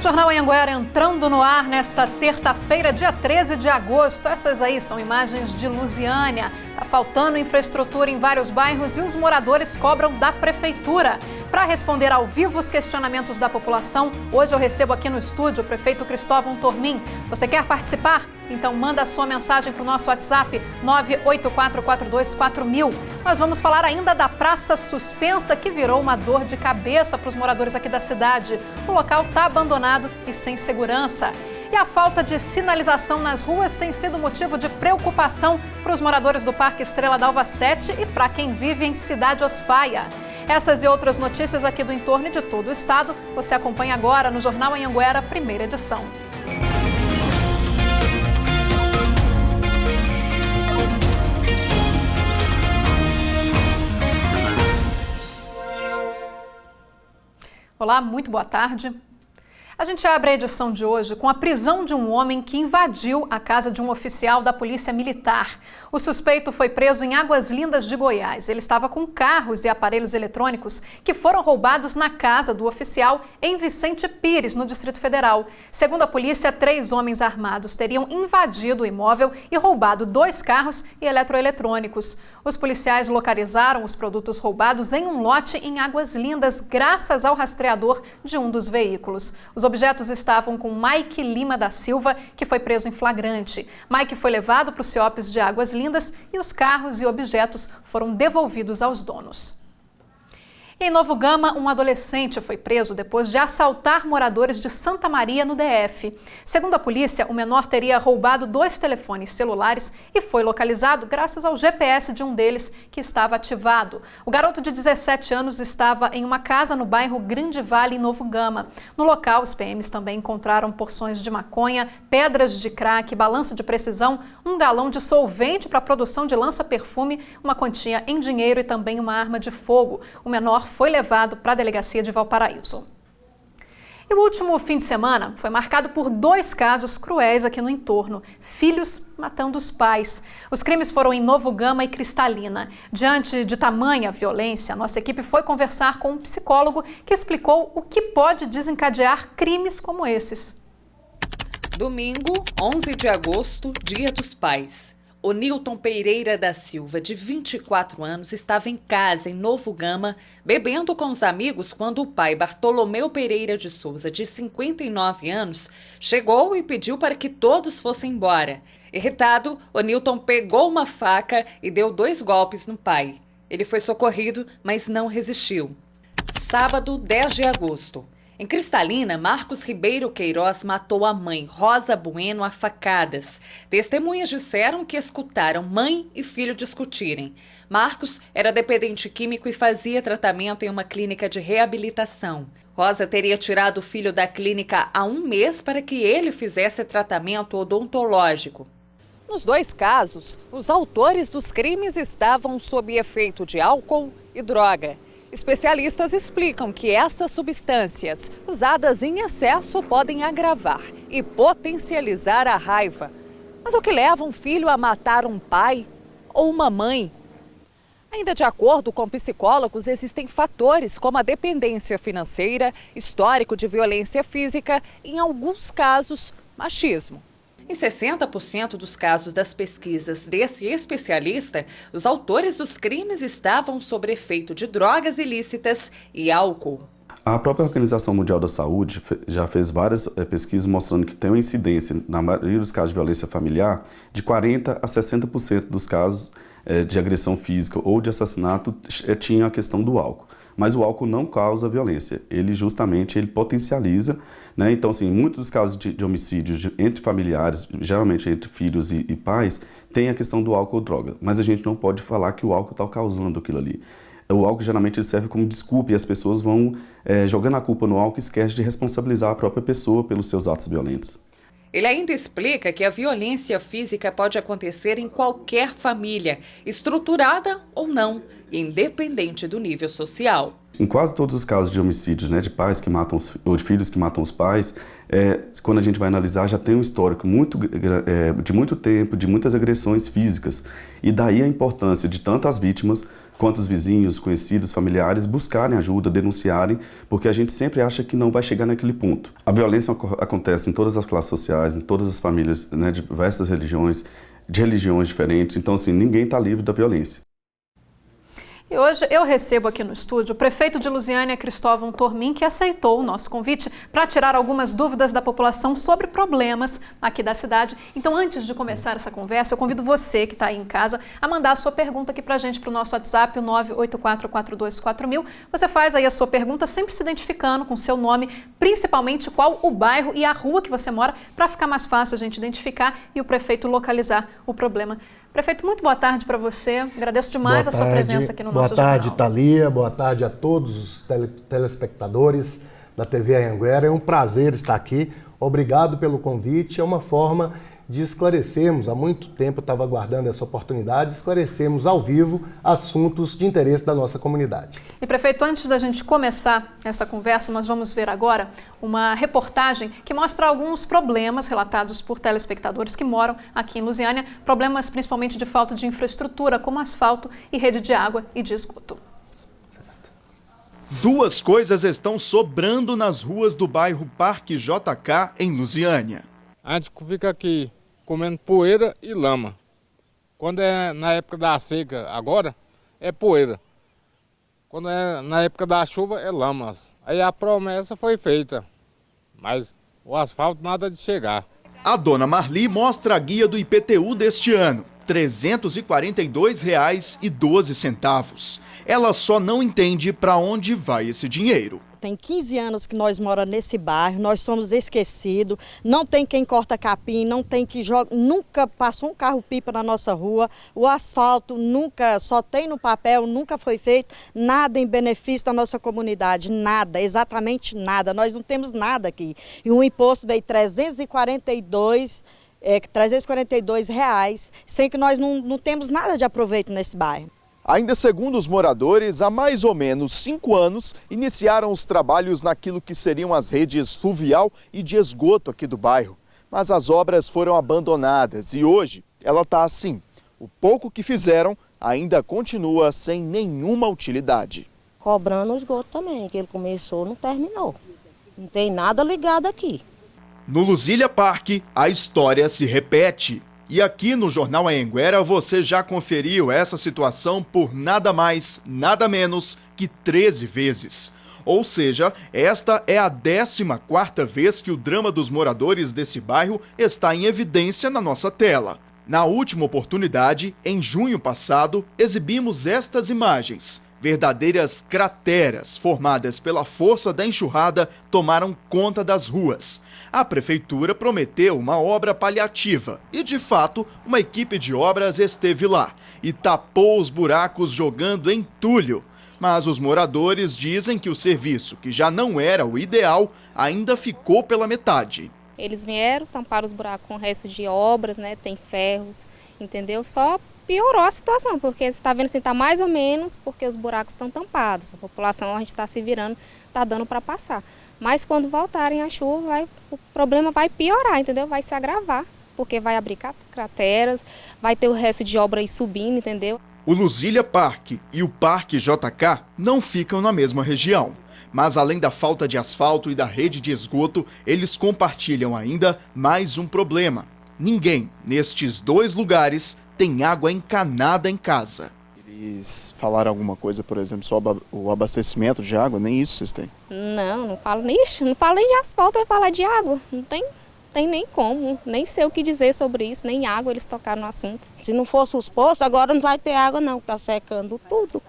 Jornal Anhanguera entrando no ar nesta terça-feira, dia 13 de agosto. Essas aí são imagens de Lusiânia. Está faltando infraestrutura em vários bairros e os moradores cobram da prefeitura. Para responder ao vivo os questionamentos da população, hoje eu recebo aqui no estúdio o prefeito Cristóvão Tormin. Você quer participar? Então manda a sua mensagem para o nosso WhatsApp 984424000. Nós vamos falar ainda da praça suspensa que virou uma dor de cabeça para os moradores aqui da cidade. O local está abandonado e sem segurança. E a falta de sinalização nas ruas tem sido motivo de preocupação para os moradores do Parque Estrela d'Alva 7 e para quem vive em Cidade Osfaia. Essas e outras notícias aqui do entorno e de todo o estado, você acompanha agora no Jornal Anhanguera, primeira edição. Olá, muito boa tarde. A gente abre a edição de hoje com a prisão de um homem que invadiu a casa de um oficial da Polícia Militar. O suspeito foi preso em Águas Lindas de Goiás. Ele estava com carros e aparelhos eletrônicos que foram roubados na casa do oficial em Vicente Pires, no Distrito Federal. Segundo a polícia, 3 homens armados teriam invadido o imóvel e roubado 2 carros e eletroeletrônicos. Os policiais localizaram os produtos roubados em um lote em Águas Lindas, graças ao rastreador de um dos veículos. Os objetos estavam com Mike Lima da Silva, que foi preso em flagrante. Mike foi levado para o CIOPS de Águas Lindas e os carros e objetos foram devolvidos aos donos. Em Novo Gama, um adolescente foi preso depois de assaltar moradores de Santa Maria, no DF. Segundo a polícia, o menor teria roubado 2 telefones celulares e foi localizado graças ao GPS de um deles, que estava ativado. O garoto de 17 anos estava em uma casa no bairro Grande Vale, em Novo Gama. No local, os PMs também encontraram porções de maconha, pedras de crack, balança de precisão, um galão de solvente para a produção de lança-perfume, uma quantia em dinheiro e também uma arma de fogo. O menor foi levado para a delegacia de Valparaíso. E o último fim de semana foi marcado por 2 casos cruéis aqui no entorno. Filhos matando os pais. Os crimes foram em Novo Gama e Cristalina. Diante de tamanha violência, nossa equipe foi conversar com um psicólogo que explicou o que pode desencadear crimes como esses. Domingo, 11 de agosto, Dia dos Pais. O Nilton Pereira da Silva, de 24 anos, estava em casa, em Novo Gama, bebendo com os amigos quando o pai Bartolomeu Pereira de Souza, de 59 anos, chegou e pediu para que todos fossem embora. Irritado, o Nilton pegou uma faca e deu 2 golpes no pai. Ele foi socorrido, mas não resistiu. Sábado, 10 de agosto. Em Cristalina, Marcos Ribeiro Queiroz matou a mãe, Rosa Bueno, a facadas. Testemunhas disseram que escutaram mãe e filho discutirem. Marcos era dependente químico e fazia tratamento em uma clínica de reabilitação. Rosa teria tirado o filho da clínica há 1 mês para que ele fizesse tratamento odontológico. Nos 2 casos, os autores dos crimes estavam sob efeito de álcool e droga. Especialistas explicam que essas substâncias, usadas em excesso, podem agravar e potencializar a raiva. Mas o que leva um filho a matar um pai ou uma mãe? Ainda de acordo com psicólogos, existem fatores como a dependência financeira, histórico de violência física e, em alguns casos, machismo. Em 60% dos casos das pesquisas desse especialista, os autores dos crimes estavam sob efeito de drogas ilícitas e álcool. A própria Organização Mundial da Saúde já fez várias pesquisas mostrando que tem uma incidência, na maioria dos casos de violência familiar, de 40% a 60% dos casos de agressão física ou de assassinato tinha a questão do álcool. Mas o álcool não causa violência, ele justamente potencializa, né? Então, assim, muitos dos casos de homicídios entre familiares, geralmente entre filhos e pais, tem a questão do álcool ou droga, mas a gente não pode falar que o álcool está causando aquilo ali. O álcool geralmente ele serve como desculpa e as pessoas vão jogando a culpa no álcool e esquecem de responsabilizar a própria pessoa pelos seus atos violentos. Ele ainda explica que a violência física pode acontecer em qualquer família, estruturada ou não, independente do nível social. Em quase todos os casos de homicídios, né, de pais que matam ou de filhos que matam os pais, quando a gente vai analisar, já tem um histórico de muito tempo, de muitas agressões físicas. E daí a importância de tanto as vítimas quanto os vizinhos, conhecidos, familiares buscarem ajuda, denunciarem, porque a gente sempre acha que não vai chegar naquele ponto. A violência acontece em todas as classes sociais, em todas as famílias, né, de diversas religiões, de religiões diferentes, então assim, ninguém está livre da violência. E hoje eu recebo aqui no estúdio o prefeito de Lusiânia, Cristóvão Tormin, que aceitou o nosso convite para tirar algumas dúvidas da população sobre problemas aqui da cidade. Então, antes de começar essa conversa, eu convido você que está aí em casa a mandar a sua pergunta aqui para a gente, para o nosso WhatsApp, o 984424000. Você faz aí a sua pergunta, sempre se identificando com o seu nome, principalmente qual o bairro e a rua que você mora, para ficar mais fácil a gente identificar e o prefeito localizar o problema. Prefeito, muito boa tarde para você. Agradeço demais a sua presença aqui no nosso jornal. Boa tarde, Thalia. Boa tarde a todos os telespectadores da TV Anhanguera. É um prazer estar aqui. Obrigado pelo convite. É uma forma de esclarecermos, há muito tempo eu estava aguardando essa oportunidade, de esclarecermos ao vivo assuntos de interesse da nossa comunidade. E, prefeito, antes da gente começar essa conversa, nós vamos ver agora uma reportagem que mostra alguns problemas relatados por telespectadores que moram aqui em Lusiânia, problemas principalmente de falta de infraestrutura, como asfalto e rede de água e de esgoto. Duas coisas estão sobrando nas ruas do bairro Parque JK, em Lusiânia. A gente fica aqui comendo poeira e lama. Quando é na época da seca, agora, é poeira. Quando é na época da chuva, é lama. Aí a promessa foi feita, mas o asfalto nada de chegar. A dona Marli mostra a guia do IPTU deste ano. R$ 342,12. Ela só não entende para onde vai esse dinheiro. Tem 15 anos que nós moramos nesse bairro, nós somos esquecidos, não tem quem corta capim, não tem que joga, nunca passou um carro-pipa na nossa rua, o asfalto nunca, só tem no papel, nunca foi feito, nada em benefício da nossa comunidade, nada, exatamente nada, nós não temos nada aqui. E um imposto veio R$ 342 reais, sem que nós não temos nada de aproveito nesse bairro. Ainda segundo os moradores, há mais ou menos 5 anos, iniciaram os trabalhos naquilo que seriam as redes fluvial e de esgoto aqui do bairro. Mas as obras foram abandonadas e hoje ela está assim. O pouco que fizeram ainda continua sem nenhuma utilidade. Cobrando o esgoto também, que ele começou, não terminou. Não tem nada ligado aqui. No Luzília Parque, a história se repete. E aqui no Jornal Anhanguera você já conferiu essa situação por nada mais, nada menos que 13 vezes. Ou seja, esta é a 14ª vez que o drama dos moradores desse bairro está em evidência na nossa tela. Na última oportunidade, em junho passado, exibimos estas imagens. Verdadeiras crateras formadas pela força da enxurrada tomaram conta das ruas. A prefeitura prometeu uma obra paliativa e, de fato, uma equipe de obras esteve lá e tapou os buracos jogando entulho. Mas os moradores dizem que o serviço, que já não era o ideal, ainda ficou pela metade. Eles vieram, tamparam os buracos com o resto de obras, né? Tem ferros, entendeu? Só piorou a situação, porque você está vendo assim, está mais ou menos, porque os buracos estão tampados. A população, a gente está se virando, está dando para passar. Mas quando voltarem a chuva, o problema vai piorar, entendeu? Vai se agravar, porque vai abrir crateras, vai ter o resto de obra aí subindo, entendeu? O Luzília Parque e o Parque JK não ficam na mesma região. Mas além da falta de asfalto e da rede de esgoto, eles compartilham ainda mais um problema. Ninguém, nestes dois lugares, tem água encanada em casa. Eles falaram alguma coisa, por exemplo, sobre o abastecimento de água? Nem isso vocês têm? Não falo nem de asfalto, vai falar de água. Não tem nem como, nem sei o que dizer sobre isso, nem água eles tocaram no assunto. Se não fosse os poços, agora não vai ter água não, está secando tudo.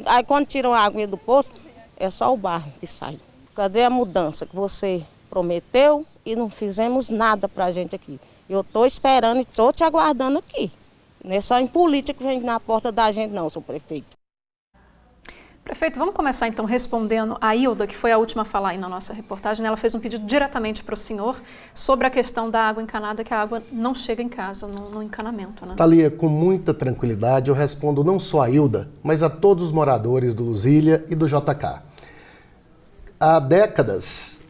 Aí quando tiram a água do poço, é só o barro que sai. Cadê a mudança que você prometeu e não fizemos nada pra gente aqui? Eu estou esperando e estou te aguardando aqui. Não é só em política que vem na porta da gente não, seu prefeito. Prefeito, vamos começar então respondendo a Hilda, que foi a última a falar aí na nossa reportagem. Ela fez um pedido diretamente para o senhor sobre a questão da água encanada, que a água não chega em casa, no encanamento, né? Thalia, com muita tranquilidade eu respondo não só a Hilda, mas a todos os moradores do Luzília e do JK. Há décadas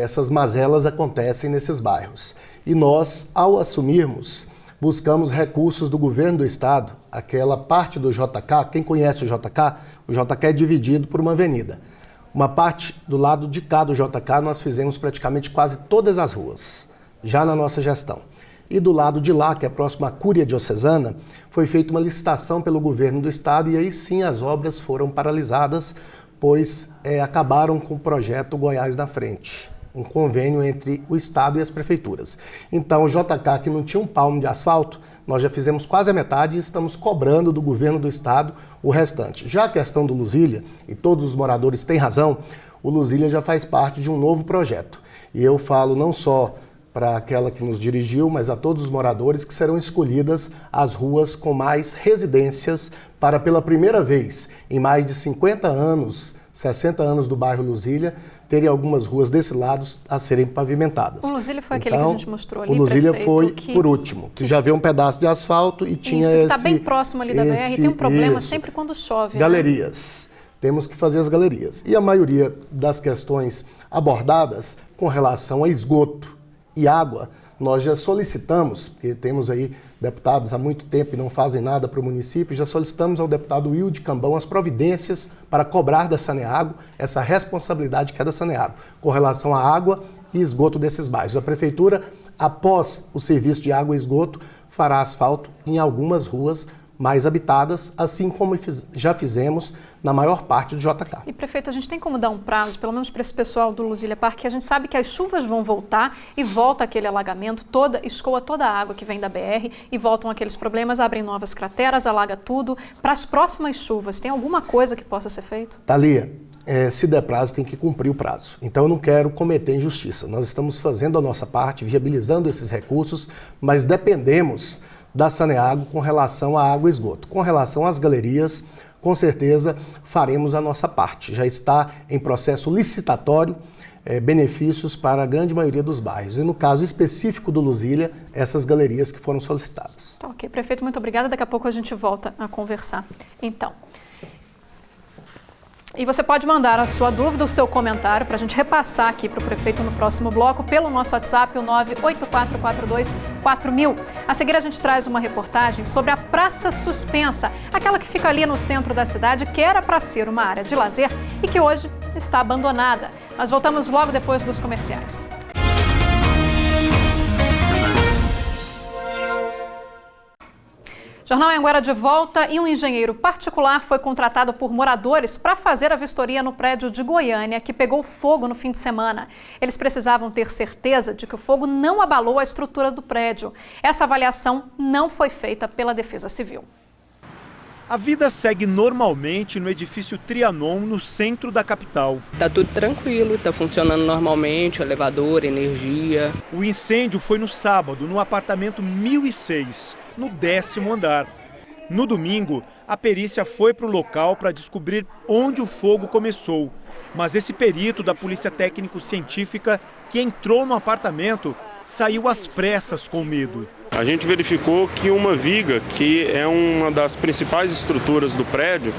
essas mazelas acontecem nesses bairros. E nós, ao assumirmos, buscamos recursos do governo do estado aquela parte do JK, quem conhece o JK é dividido por uma avenida. Uma parte do lado de cá do JK nós fizemos praticamente quase todas as ruas, já na nossa gestão. E do lado de lá, que é próximo à Cúria Diocesana, foi feita uma licitação pelo governo do estado e aí sim as obras foram paralisadas, pois acabaram com o projeto Goiás na Frente, um convênio entre o estado e as prefeituras. Então o JK, que não tinha um palmo de asfalto, nós já fizemos quase a metade e estamos cobrando do governo do estado o restante. Já a questão do Luzília, e todos os moradores têm razão, o Luzília já faz parte de um novo projeto. E eu falo não só para aquela que nos dirigiu, mas a todos os moradores que serão escolhidas as ruas com mais residências para, pela primeira vez, em mais de 50 anos, 60 anos do bairro Luzília, terem algumas ruas desse lado a serem pavimentadas. O Luzília foi aquele que a gente mostrou ali, o Luzília prefeito, foi por último, que já vê um pedaço de asfalto e tinha esse... Isso, que está bem próximo ali da BR, tem um problema sempre quando chove. Galerias. Né? Temos que fazer as galerias. E a maioria das questões abordadas com relação a esgoto e água, nós já solicitamos, porque temos aí deputados há muito tempo e não fazem nada para o município, já solicitamos ao deputado Wilde Cambão as providências para cobrar da Saneago essa responsabilidade que é da Saneago, com relação à água e esgoto desses bairros. A prefeitura, após o serviço de água e esgoto, fará asfalto em algumas ruas mais habitadas, assim como já fizemos na maior parte do JK. E, prefeito, a gente tem como dar um prazo, pelo menos para esse pessoal do Luzília Parque, que a gente sabe que as chuvas vão voltar e volta aquele alagamento, escoa toda a água que vem da BR e voltam aqueles problemas, abrem novas crateras, alaga tudo. Para as próximas chuvas, tem alguma coisa que possa ser feito? Thalia, se der prazo, tem que cumprir o prazo. Então eu não quero cometer injustiça. Nós estamos fazendo a nossa parte, viabilizando esses recursos, mas dependemos da Saneago com relação à água e esgoto. Com relação às galerias, com certeza faremos a nossa parte. Já está em processo licitatório, benefícios para a grande maioria dos bairros. E no caso específico do Luzília, essas galerias que foram solicitadas. Tá, ok, prefeito, muito obrigada. Daqui a pouco a gente volta a conversar. Então... E você pode mandar a sua dúvida, o seu comentário, para a gente repassar aqui para o prefeito no próximo bloco, pelo nosso WhatsApp, o 984424000. A seguir, a gente traz uma reportagem sobre a Praça Suspensa, aquela que fica ali no centro da cidade, que era para ser uma área de lazer e que hoje está abandonada. Nós voltamos logo depois dos comerciais. Jornal Anhanguera de volta e um engenheiro particular foi contratado por moradores para fazer a vistoria no prédio de Goiânia, que pegou fogo no fim de semana. Eles precisavam ter certeza de que o fogo não abalou a estrutura do prédio. Essa avaliação não foi feita pela Defesa Civil. A vida segue normalmente no edifício Trianon, no centro da capital. Tá tudo tranquilo, tá funcionando normalmente, elevador, energia. O incêndio foi no sábado, no apartamento 1006, no 10º andar. No domingo, a perícia foi para o local para descobrir onde o fogo começou. Mas esse perito da Polícia Técnico-Científica, que entrou no apartamento, saiu às pressas com medo. A gente verificou que uma viga, que é uma das principais estruturas do prédio,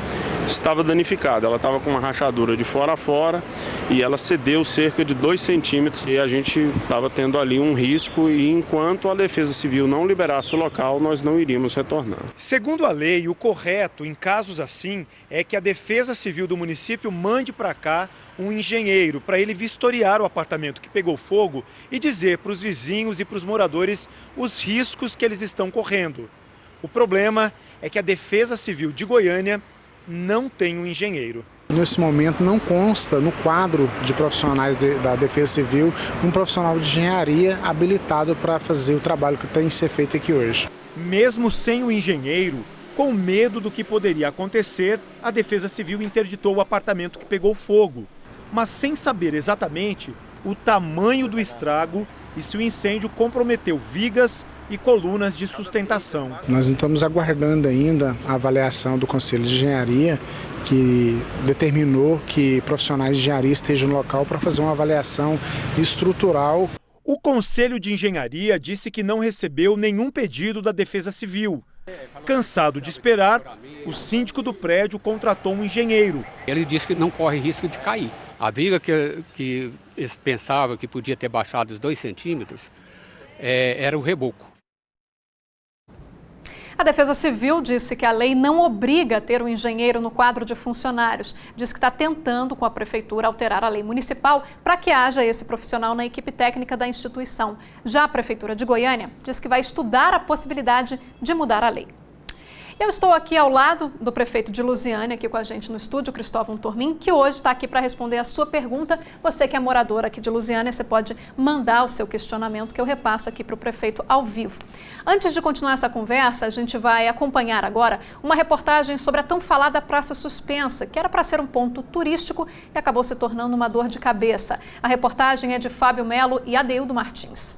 estava danificada. Ela estava com uma rachadura de fora a fora e ela cedeu cerca de 2 centímetros. E a gente estava tendo ali um risco e enquanto a Defesa Civil não liberasse o local, nós não iríamos retornar. Segundo a lei, o correto em casos assim é que a Defesa Civil do município mande para cá um engenheiro para ele vistoriar o apartamento que pegou fogo e dizer para os vizinhos e para os moradores os riscos que eles estão correndo. O problema é que a Defesa Civil de Goiânia não tem um engenheiro. Nesse momento não consta no quadro de profissionais da Defesa Civil um profissional de engenharia habilitado para fazer o trabalho que tem que ser feito aqui hoje. Mesmo sem o engenheiro, com medo do que poderia acontecer, a Defesa Civil interditou o apartamento que pegou fogo, mas sem saber exatamente o tamanho do estrago e se o incêndio comprometeu vigas e colunas de sustentação. Nós estamos aguardando ainda a avaliação do Conselho de Engenharia, que determinou que profissionais de engenharia estejam no local para fazer uma avaliação estrutural. O Conselho de Engenharia disse que não recebeu nenhum pedido da Defesa Civil. Cansado de esperar, o síndico do prédio contratou um engenheiro. Ele disse que não corre risco de cair. A viga que eles pensavam que podia ter baixado os 2 centímetros era o reboco. A Defesa Civil disse que a lei não obriga a ter um engenheiro no quadro de funcionários. Diz que está tentando com a Prefeitura alterar a lei municipal para que haja esse profissional na equipe técnica da instituição. Já a Prefeitura de Goiânia diz que vai estudar a possibilidade de mudar a lei. Eu estou aqui ao lado do prefeito de Lusiânia, aqui com a gente no estúdio, Cristóvão Tormin, que hoje está aqui para responder a sua pergunta. Você que é morador aqui de Lusiânia, você pode mandar o seu questionamento que eu repasso aqui para o prefeito ao vivo. Antes de continuar essa conversa, a gente vai acompanhar agora uma reportagem sobre a tão falada Praça Suspensa, que era para ser um ponto turístico e acabou se tornando uma dor de cabeça. A reportagem é de Fábio Melo e Adeildo Martins.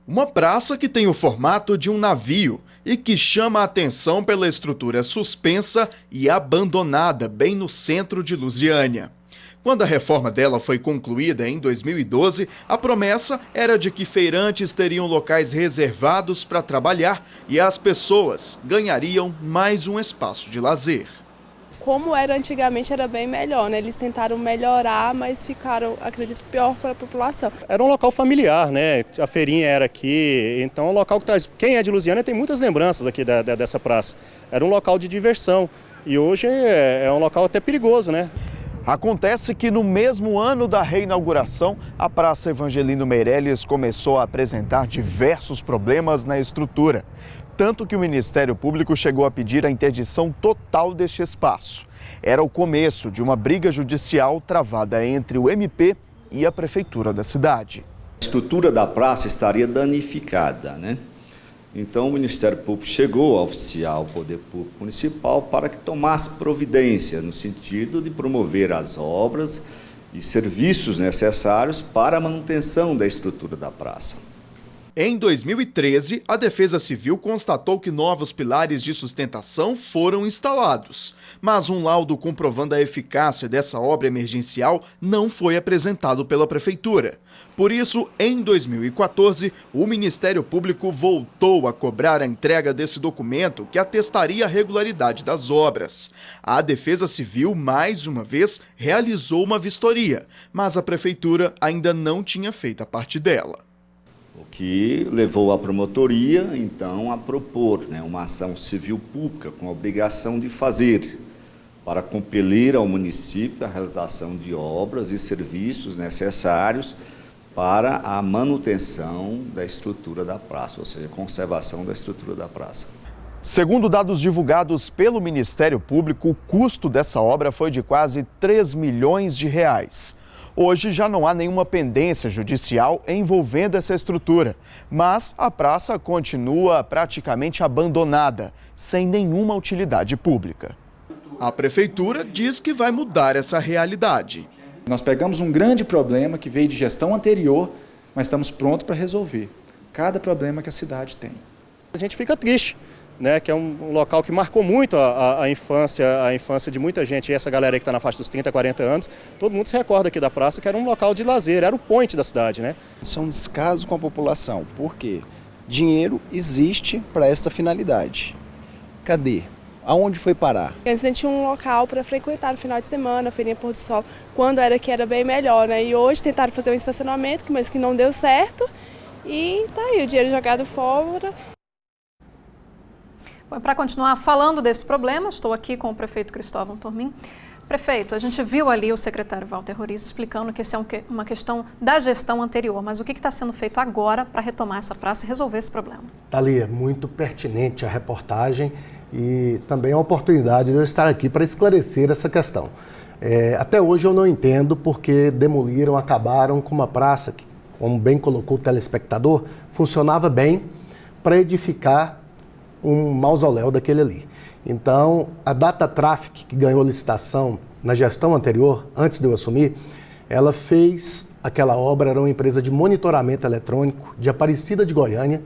Uma praça que tem o formato de um navio e que chama a atenção pela estrutura suspensa e abandonada bem no centro de Lusiânia. Quando a reforma dela foi concluída em 2012, a promessa era de que feirantes teriam locais reservados para trabalhar e as pessoas ganhariam mais um espaço de lazer. Como era antigamente era bem melhor, né? Eles tentaram melhorar, mas ficaram, acredito, pior para a população. Era um local familiar, né? A feirinha era aqui, então um local que traz. Quem é de Lusiânia tem muitas lembranças aqui dessa praça. Era um local de diversão e hoje é um local até perigoso, né? Acontece que no mesmo ano da reinauguração, a Praça Evangelino Meirelles começou a apresentar diversos problemas na estrutura. Tanto que o Ministério Público chegou a pedir a interdição total deste espaço. Era o começo de uma briga judicial travada entre o MP e a Prefeitura da cidade. A estrutura da praça estaria danificada, né? Então o Ministério Público chegou a oficiar o Poder Público Municipal para que tomasse providência no sentido de promover as obras e serviços necessários para a manutenção da estrutura da praça. Em 2013, a Defesa Civil constatou que novos pilares de sustentação foram instalados, mas um laudo comprovando a eficácia dessa obra emergencial não foi apresentado pela Prefeitura. Por isso, em 2014, o Ministério Público voltou a cobrar a entrega desse documento que atestaria a regularidade das obras. A Defesa Civil, mais uma vez, realizou uma vistoria, mas a Prefeitura ainda não tinha feito a parte dela. O que levou a promotoria, então, a propor uma ação civil pública com a obrigação de fazer, para compelir ao município a realização de obras e serviços necessários para a manutenção da estrutura da praça, ou seja, conservação da estrutura da praça. Segundo dados divulgados pelo Ministério Público, o custo dessa obra foi de quase 3 milhões de reais. Hoje já não há nenhuma pendência judicial envolvendo essa estrutura, mas a praça continua praticamente abandonada, sem nenhuma utilidade pública. A Prefeitura diz que vai mudar essa realidade. Nós pegamos um grande problema que veio de gestão anterior, mas estamos prontos para resolver cada problema que a cidade tem. A gente fica triste, né, que é um local que marcou muito a infância de muita gente, e essa galera aí que está na faixa dos 30, 40 anos, todo mundo se recorda aqui da praça, que era um local de lazer, era o point da cidade, né? Isso é um descaso com a população, porque dinheiro existe para esta finalidade. Cadê? Aonde foi parar? Antes a gente tinha um local para frequentar no final de semana, a feirinha Pôr do Sol, quando era que era bem melhor, né? E hoje tentaram fazer um estacionamento, mas que não deu certo, e tá aí o dinheiro jogado fora. Para continuar falando desse problema, estou aqui com o prefeito Cristóvão Tormin. Prefeito, a gente viu ali o secretário Walter Roriz explicando que isso é uma questão da gestão anterior, mas o que está sendo feito agora para retomar essa praça e resolver esse problema? Thalia, muito pertinente a reportagem e também a oportunidade de eu estar aqui para esclarecer essa questão. Até hoje eu não entendo porque demoliram, acabaram com uma praça que, como bem colocou o telespectador, funcionava bem para edificar um mausoléu daquele ali. Então, a Data Traffic, que ganhou a licitação na gestão anterior, antes de eu assumir, ela fez aquela obra, era uma empresa de monitoramento eletrônico de Aparecida de Goiânia,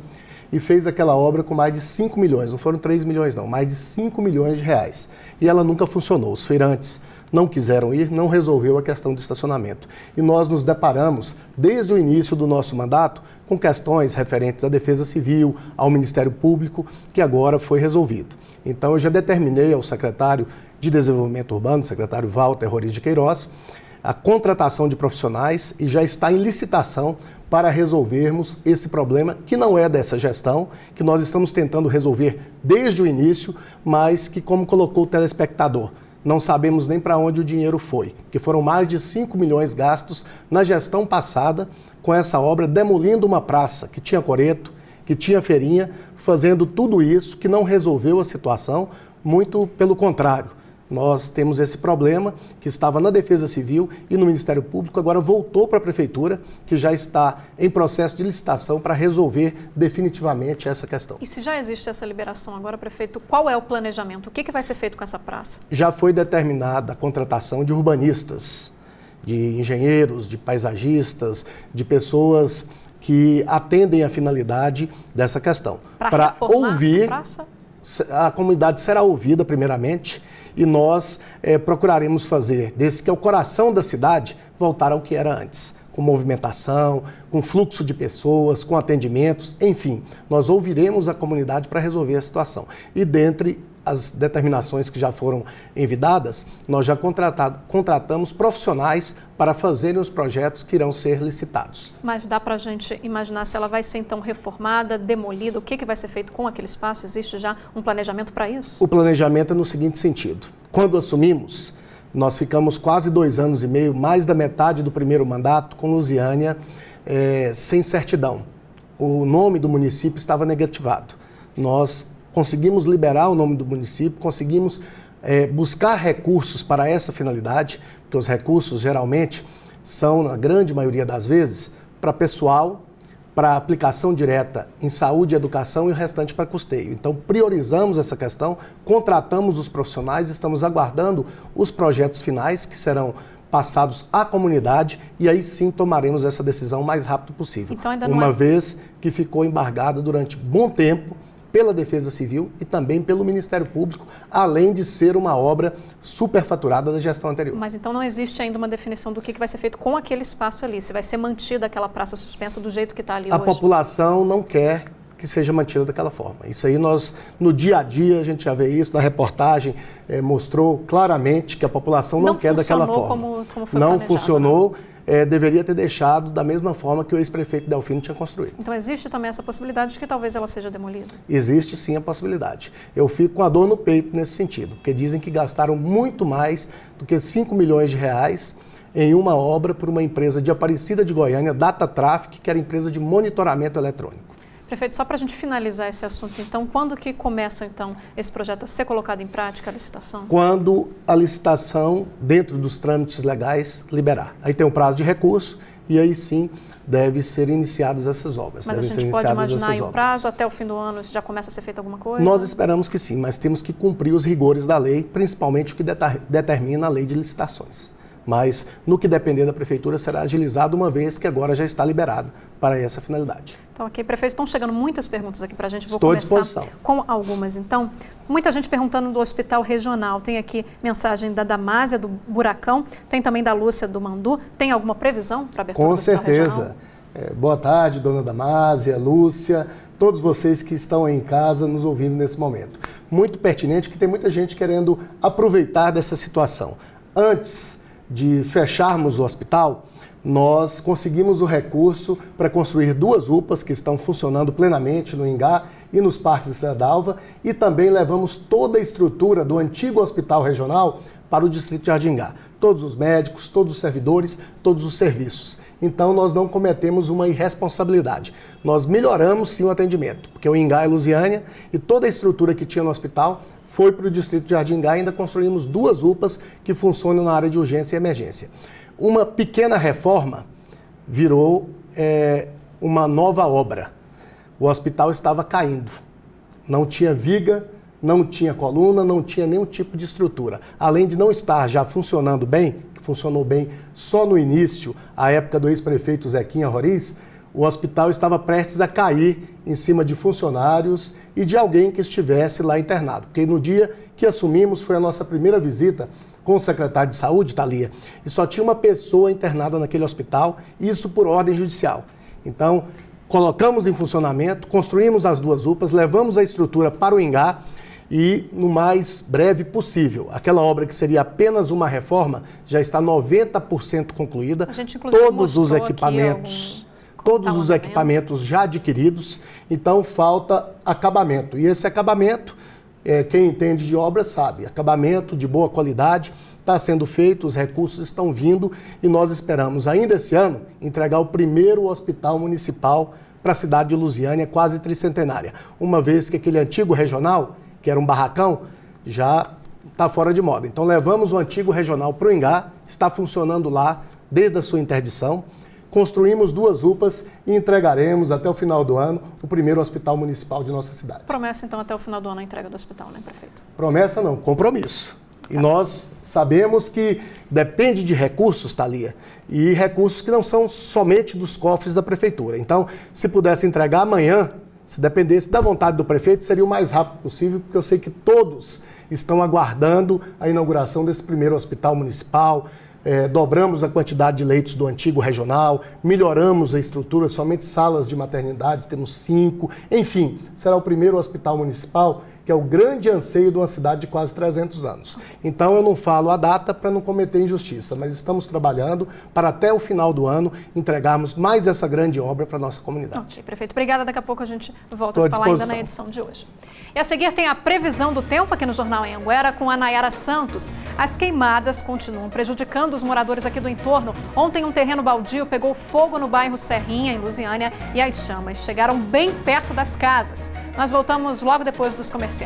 e fez aquela obra com mais de 5 milhões, não foram 3 milhões não, mais de 5 milhões de reais. E ela nunca funcionou, os feirantes não quiseram ir, não resolveu a questão do estacionamento. E nós nos deparamos, desde o início do nosso mandato, com questões referentes à Defesa Civil, ao Ministério Público, que agora foi resolvido. Então eu já determinei ao secretário de Desenvolvimento Urbano, o secretário Walter Roriz de Queiroz, a contratação de profissionais e já está em licitação para resolvermos esse problema, que não é dessa gestão, que nós estamos tentando resolver desde o início, mas que, como colocou o telespectador, não sabemos nem para onde o dinheiro foi, que foram mais de 5 milhões gastos na gestão passada com essa obra, demolindo uma praça que tinha coreto, que tinha feirinha, fazendo tudo isso, que não resolveu a situação, muito pelo contrário. Nós temos esse problema que estava na Defesa Civil e no Ministério Público, agora voltou para a Prefeitura, que já está em processo de licitação para resolver definitivamente essa questão. E se já existe essa liberação agora, prefeito, qual é o planejamento? O que vai ser feito com essa praça? Já foi determinada a contratação de urbanistas, de engenheiros, de paisagistas, de pessoas que atendem a finalidade dessa questão. Para ouvir, a comunidade será ouvida primeiramente, e nós procuraremos fazer, desse que é o coração da cidade, voltar ao que era antes, com movimentação, com fluxo de pessoas, com atendimentos, enfim, nós ouviremos a comunidade para resolver a situação. E dentre as determinações que já foram envidadas, nós já contratamos profissionais para fazerem os projetos que irão ser licitados. Mas dá para a gente imaginar se ela vai ser então reformada, demolida, o que vai ser feito com aquele espaço? Existe já um planejamento para isso? O planejamento é no seguinte sentido: quando assumimos, nós ficamos quase 2 anos e meio, mais da metade do primeiro mandato, com Lusiânia sem certidão. O nome do município estava negativado. Nós conseguimos liberar o nome do município, conseguimos buscar recursos para essa finalidade, porque os recursos geralmente são, na grande maioria das vezes, para pessoal, para aplicação direta em saúde e educação e o restante para custeio. Então, priorizamos essa questão, contratamos os profissionais, estamos aguardando os projetos finais que serão passados à comunidade e aí sim tomaremos essa decisão o mais rápido possível. Então, ainda não uma vez que ficou embargada durante bom tempo pela Defesa Civil e também pelo Ministério Público, além de ser uma obra superfaturada da gestão anterior. Mas então não existe ainda uma definição do que vai ser feito com aquele espaço ali, se vai ser mantida aquela praça suspensa do jeito que está ali hoje? A população não quer que seja mantida daquela forma. Isso aí nós, no dia a dia, a gente já vê isso, na reportagem mostrou claramente que a população não quer daquela forma. Como foi não planejado, funcionou. Deveria ter deixado da mesma forma que o ex-prefeito Delfino tinha construído. Então existe também essa possibilidade de que talvez ela seja demolida? Existe sim a possibilidade. Eu fico com a dor no peito nesse sentido, porque dizem que gastaram muito mais do que 5 milhões de reais em uma obra por uma empresa de Aparecida de Goiânia, Data Traffic, que era empresa de monitoramento eletrônico. Prefeito, só para a gente finalizar esse assunto, então, quando que começa, então, esse projeto a ser colocado em prática, a licitação? Quando a licitação, dentro dos trâmites legais, liberar. Aí tem um prazo de recurso e aí sim deve ser iniciadas essas obras. Mas a gente pode imaginar aí o prazo, até o fim do ano já começa a ser feita alguma coisa? Nós esperamos que sim, mas temos que cumprir os rigores da lei, principalmente o que determina a lei de licitações. Mas, no que depender da Prefeitura, será agilizado, uma vez que agora já está liberado para essa finalidade. Então, ok, prefeito, estão chegando muitas perguntas aqui para a gente. Vou Estou começar à disposição. Com algumas, então. Muita gente perguntando do Hospital Regional. Tem aqui mensagem da Damásia, do Buracão, tem também da Lúcia, do Mandu. Tem alguma previsão para a abertura do Hospital Regional? Com certeza. Boa tarde, dona Damásia, Lúcia, todos vocês que estão aí em casa nos ouvindo nesse momento. Muito pertinente, que tem muita gente querendo aproveitar dessa situação. Antes de fecharmos o hospital, nós conseguimos o recurso para construir 2 UPAs que estão funcionando plenamente no Ingá e nos parques de Cidadalva, e também levamos toda a estrutura do antigo hospital regional para o distrito de Jardingá. Todos os médicos, todos os servidores, todos os serviços. Então nós não cometemos uma irresponsabilidade. Nós melhoramos sim o atendimento, porque o Ingá é Lusiânia e toda a estrutura que tinha no hospital foi para o distrito de Jardingá e ainda construímos 2 UPAs que funcionam na área de urgência e emergência. Uma pequena reforma virou uma nova obra. O hospital estava caindo. Não tinha viga, não tinha coluna, não tinha nenhum tipo de estrutura. Além de não estar já funcionando bem, que funcionou bem só no início, a época do ex-prefeito Zequinha Roriz, o hospital estava prestes a cair em cima de funcionários e de alguém que estivesse lá internado. Porque no dia que assumimos, foi a nossa primeira visita com o secretário de saúde, Thalia, e só tinha uma pessoa internada naquele hospital, isso por ordem judicial. Então, colocamos em funcionamento, construímos as 2 UPAs, levamos a estrutura para o Ingá e, no mais breve possível, aquela obra que seria apenas uma reforma já está 90% concluída. A gente, inclusive, todos os equipamentos todos os equipamentos já adquiridos, então falta acabamento. E esse acabamento, quem entende de obra sabe, acabamento de boa qualidade está sendo feito, os recursos estão vindo e nós esperamos ainda esse ano entregar o primeiro hospital municipal para a cidade de Lusiânia, quase tricentenária, uma vez que aquele antigo regional, que era um barracão, já está fora de moda. Então levamos o antigo regional para o Ingá, está funcionando lá desde a sua interdição, construímos 2 UPAs e entregaremos até o final do ano o primeiro hospital municipal de nossa cidade. Promessa então até o final do ano a entrega do hospital, né, prefeito? Promessa não, compromisso. E nós sabemos que depende de recursos, Thalia, e recursos que não são somente dos cofres da prefeitura. Então, se pudesse entregar amanhã, se dependesse da vontade do prefeito, seria o mais rápido possível, porque eu sei que todos estão aguardando a inauguração desse primeiro hospital municipal. Dobramos a quantidade de leitos do antigo regional, melhoramos a estrutura, somente salas de maternidade, temos 5. Enfim, será o primeiro hospital municipal, que é o grande anseio de uma cidade de quase 300 anos. Então eu não falo a data para não cometer injustiça, mas estamos trabalhando para até o final do ano entregarmos mais essa grande obra para a nossa comunidade. Ok, prefeito, obrigada. Daqui a pouco a gente volta a se falar ainda na edição de hoje. E a seguir tem a previsão do tempo aqui no Jornal Anhanguera com a Nayara Santos. As queimadas continuam prejudicando os moradores aqui do entorno. Ontem um terreno baldio pegou fogo no bairro Serrinha, em Lusiânia, e as chamas chegaram bem perto das casas. Nós voltamos logo depois dos comerciais.